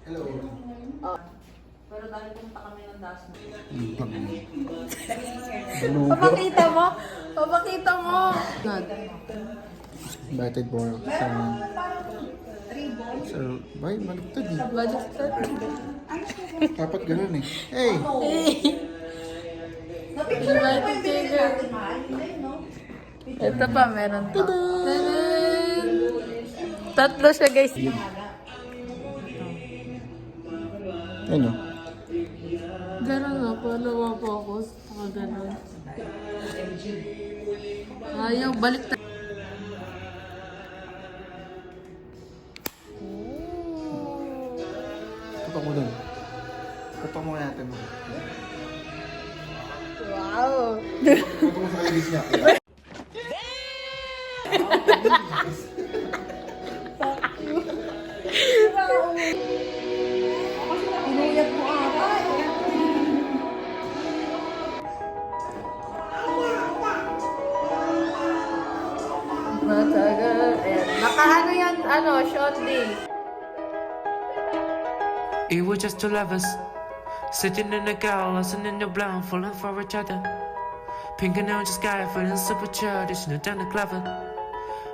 Hello. Oh. Pero dahil pumunta kami ng Dasma. Papakita mo? Papakita mo! Batted ball. So, bay, maligtad eh. Baliktad. Dapat ganun eh. Hey! Invited figure. Ito pa, meron pa. Tadaan! Tatlo siya, guys. Ano? Gano'n nga po, focus. Gano'n. Ayaw, baliktad. Tutok mo dun. Tutok mo natin. Wow! Tutok mo sa kailis niya. Inuyat mo ata. Matagal. Ayan. Nakaano yan, short day. We were just two lovers, sitting in a car, listening to blind, falling for each other. Pink and orange sky, feeling super childish, no done the clever.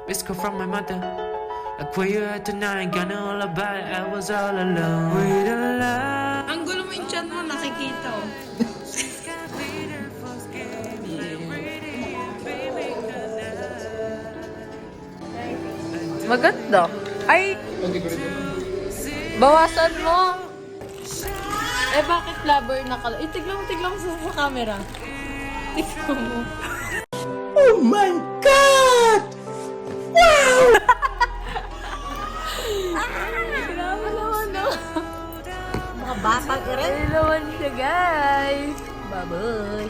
Missed call from my mother, like where you at tonight, got no all about it, I was all alone. With a love. Ang gulo mo yung chan mo, nakikita oh. Maganda. Ay, Hindi ko rin. bawasan mo. Eh, bakit flubber na ka? Eh, tiglang mo sa camera. Tignan mo. Oh my God! Grabe naman, no? Mga batang irin. Ay, naman siya, guys. Baboy.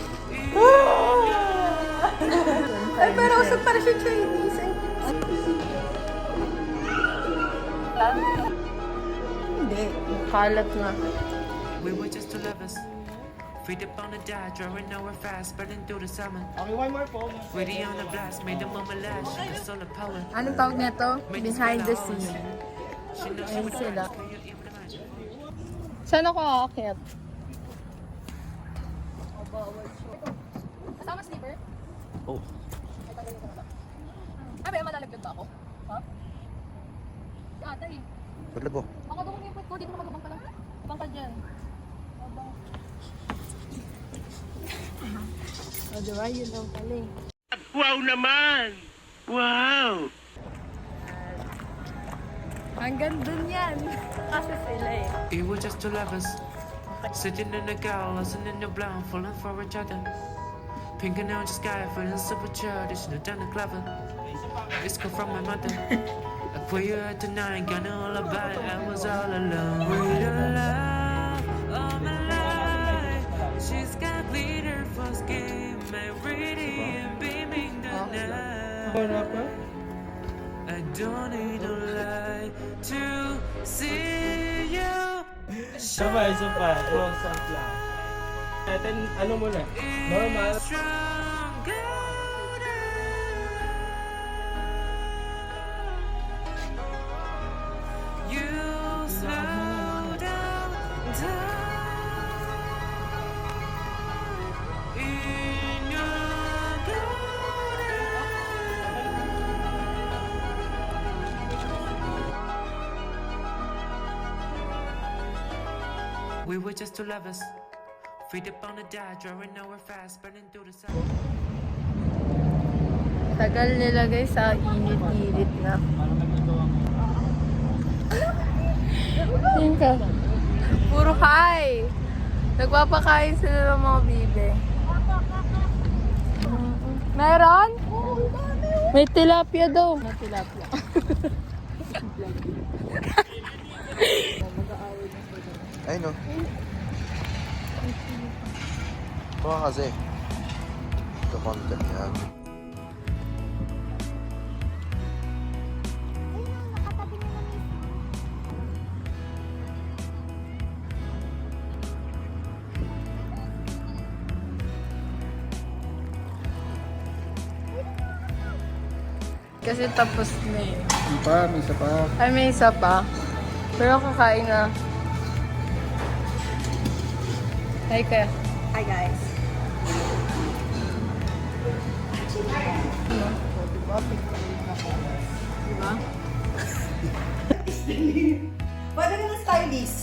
Ay, pero sa para siya Chinese. Hindi. Kalat nga. We were just two lovers, feet up on the dive, drawing nowhere fast, burning through the summer. Okay, one more po. Ready on the blast, made the mama lash, the solar power. Anong tawag nito? Behind the scene. She knows Ayun she sila. can you even imagine? Saan ako aakyat? Kasama sleeper? Oh. Ay, may malalagyan ba ako? Ha? Si ata eh. Paglag ko. Ako doon yung pwede ko, dito na magabang ka lang. Abang ka dyan. Abang. O, diba? Yun lang pala eh. Wow naman! Wow! Hanggang dun yan. Kasi sila eh. We were just two lovers, sitting in a car, listening to blind, falling for each other. Pink and orange sky, feeling super childish, no done the clever. It's call from my mother, like where you at tonight, got no all about it, I was all alone. With a love all my life, she's got glitter for skin, my radiant beaming the night. I don't need a light to see you. Sabay, isa pa. Close up lang. Natin, ano muna? Normal. Stronger. You slow down in your garden. We were just two lovers, feet up on the dive, drawing nowhere fast, burning through the sun. Tagal nilagay sa init-init na. Yun ka. Puro hi! Nagpapakain sila ng mga bibe. Meron? May tilapia daw. May tilapia. Ay no. Baka kasi. Ito content yan. Kasi tapos na eh. May isa pa. Ay, may isa pa. Pero kakain na. Hi ka. Hi guys. Diba? Pwede ka na stylist.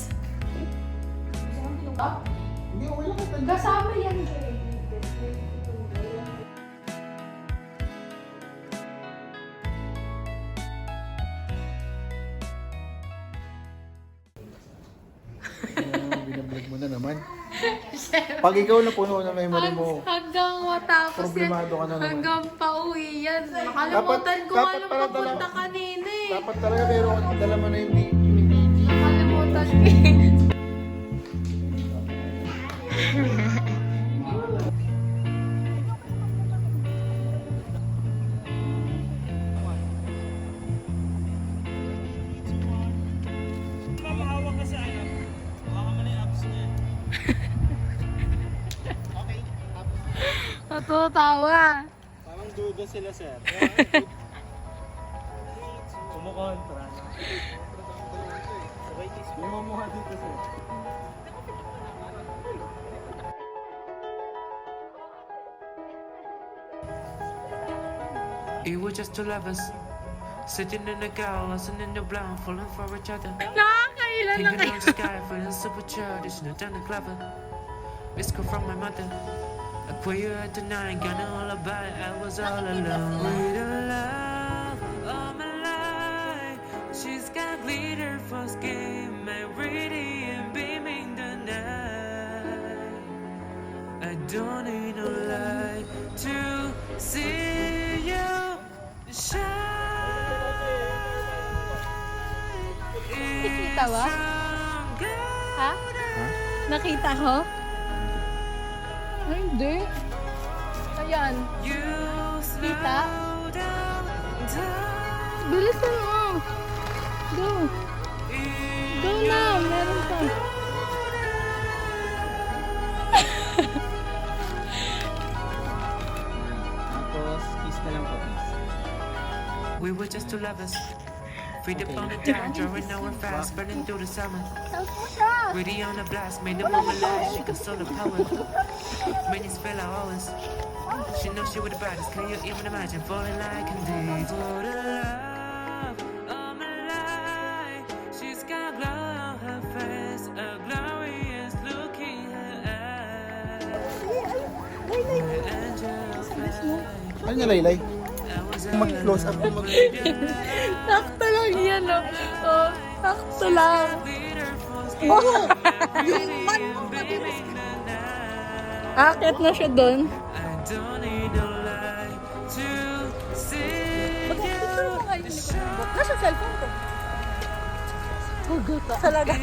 Kasama yan. Binablog mo na naman. Pag ikaw na puno ng memory mo, Hanggang matapos problemado ka na naman. Hanggang pauwi yan. Nakalimutan ko dapat alam pala papunta tala- kanina eh. dapat talaga meron kang dala mo na yung BG. Nakalimutan ko eh. Mamahawak ka sa ano. Baka mo na yung apps niya. Natutawa. Parang duda sila, sir. Kumukontra. May mamuha dito, sir. It was just two lovers sitting in a car, listening to blind, falling for each other. Nakakailan na Thinking kayo. on the sky, feeling super childish, no done clever. It's call from my mother. I pray you at tonight, got all about it. I was all alone. With a love of my life, she's got glitter for skin, my radiant beaming the night. I don't need no light to see you shine. Nakita ba? Ha? Nakita ko? Ay, hindi. Ayan. Kita? Bilisan mo. Go. Go na. Meron pa. Tapos, kiss na lang po, please. We were just two lovers. Freed up on the down, drawing our fast, burning through the summer. Ready on the blast, made the moment last, she could the power. Minutes fell our hours. She knows she was the baddest, can you even imagine falling like a day? For the love of my life, she's got glow on her face, a glorious look in her eyes. Her angel flight. Ano niya, Laylay? I was Mag-close up ko, Sakto lang yan, oh. Oh, sakto lang. Akit na siya doon. I don't need no light to see you shine. Nasa cellphone ko. Hugot ah. Talaga.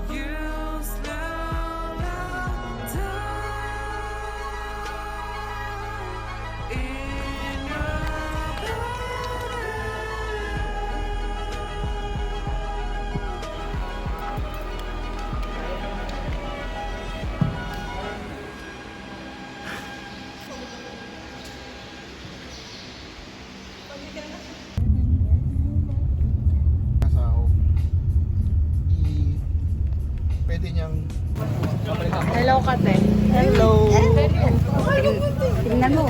You slow down in your Kasaw. Pwede niyang... Hello, Kate. Hello! Tingnan mo.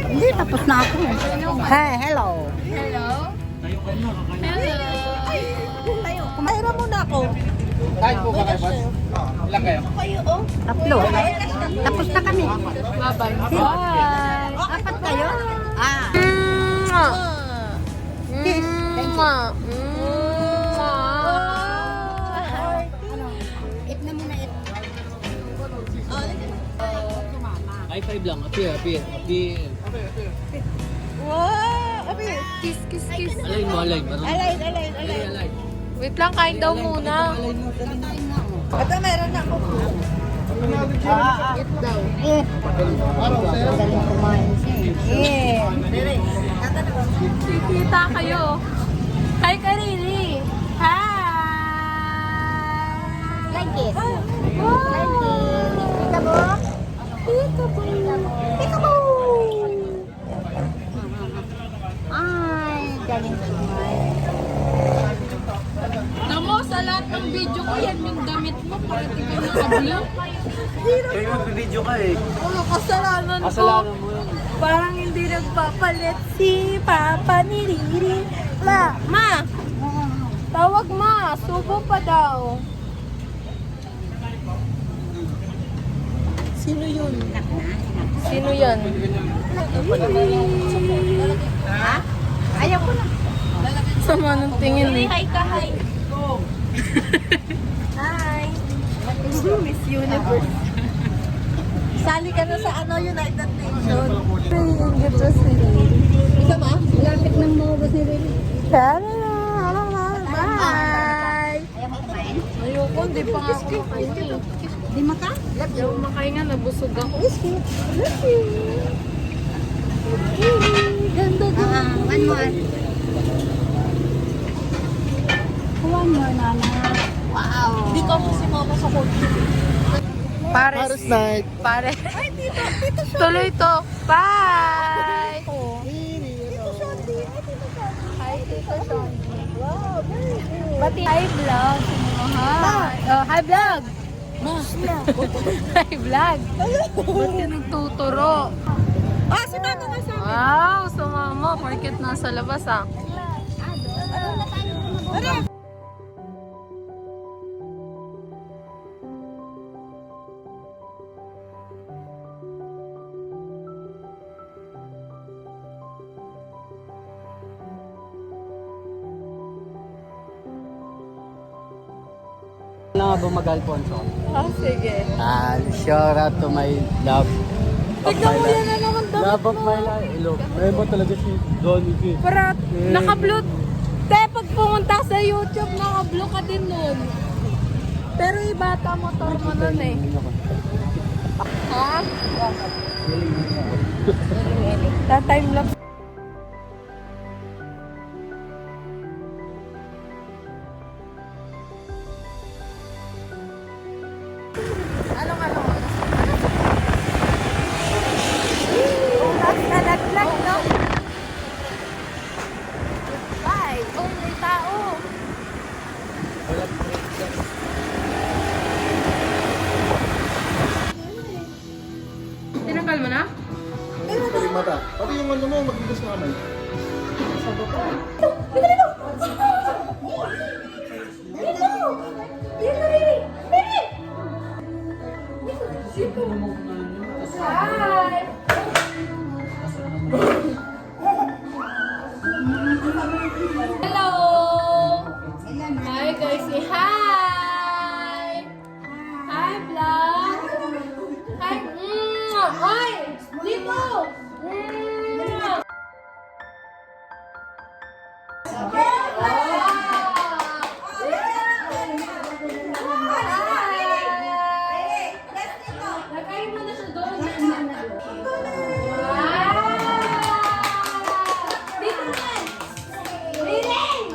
Hindi, tapos na ako. Hey, hello. Hello? Hello? Tayo, kumaira muna ako. Kahit po ba kayo, boss? Ilan kayo? Tatlo. Tapos na kami. Bye-bye. Bye. Apat kayo? Ah. Kiss. Thank you. Eat na muna, eat. I5 lang. Appear. Wow! Abi. Kiss, kiss, kiss. Align mo. Alay. Wait lang, kain daw muna. Ito, meron na ako. Eat daw. Galing kumain siya. Kikita kayo. Hi, Karili. Hi! Like this. Wow! Like this. Peekaboo. Peekaboo. Peekaboo. Ay. Kayo mag-video ka eh. Ano, kasalanan ko. Kasalanan mo yun. Parang hindi nagpapalit si Papa ni Riri. Ma! Tawag ma! Subo pa daw. Sino yun? Sino yan? Ha? Ayaw ko na. Sama ng tingin eh. Hi ka, hi. Hi! Miss Universe. Sali ka na sa United Nations. Ingit sa si Riri. Isa ma? Malapit nang maubos ni Riri. Bye! Ayaw mo kumain? Ayoko, hindi pa nga ako makain. Di maka? Hindi ako makain nga, nabusog ako. Ganda doon. One more. One more, Nana. Wow. Hindi ka mo si mama sa kotse. Paris night. Pare. Tuloy to. Bye! Hi, Tito Shondi. Wow, very good. Bati. Hi, vlog. Hi, vlog. Hi, vlog. Ba't ka nagtuturo? Sumama ka sa Wow, sumama. Market nasa labas ah. Wala nga ba mag-Alfonso? Ah, sige. Shout out to my love. Tignan mo yan na naman damit Love of mo. my life. Love. May mo talaga si Donnie G. Para naka-blue. Te, pag pumunta ka sa YouTube, naka-blue ka din nun. Pero ibata motor mo nun eh. Ha? Ta-time lapse. Anong? Ulas na laglag, no? Bye! Oh, may tao! Tinanggal mo na? Pwede mata. Pati yung ano mo, magbigas na kamay. Hi! Hello! Hi guys, say hi! Hi vlog! Hi! Hi! Dito! Lagay mo na siya doon. Dito naman! Riling!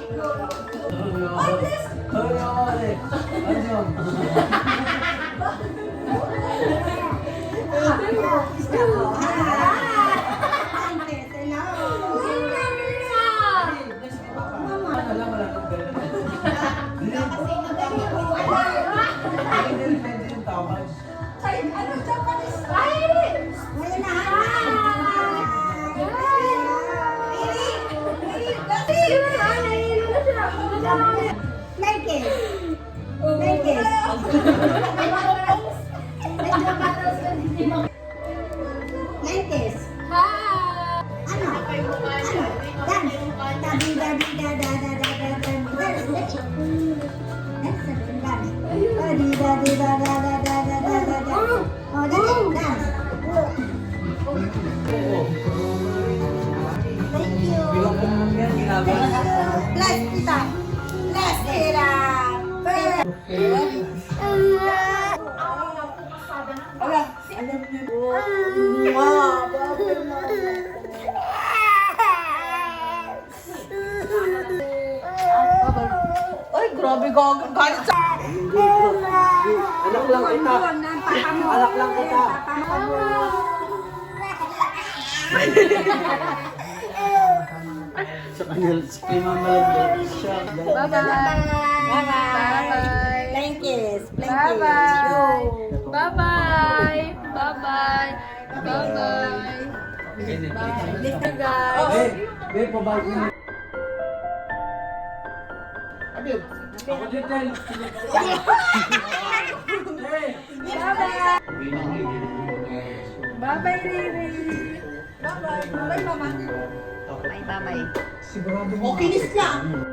Ay, grabe galit sa... Anak lang kita. Anak lang kita. Sa kanya, si Mama Lendo, siya. Bye-bye! Bye-bye! Plankis. Bye-bye. Bye-bye. Bye-bye. Bye-bye. Bye, guys. Ako din, Tel. Bye-bye, Riri. Bye-bye. Bye-bye, Mama. Bye-bye. Okay, kiss lang.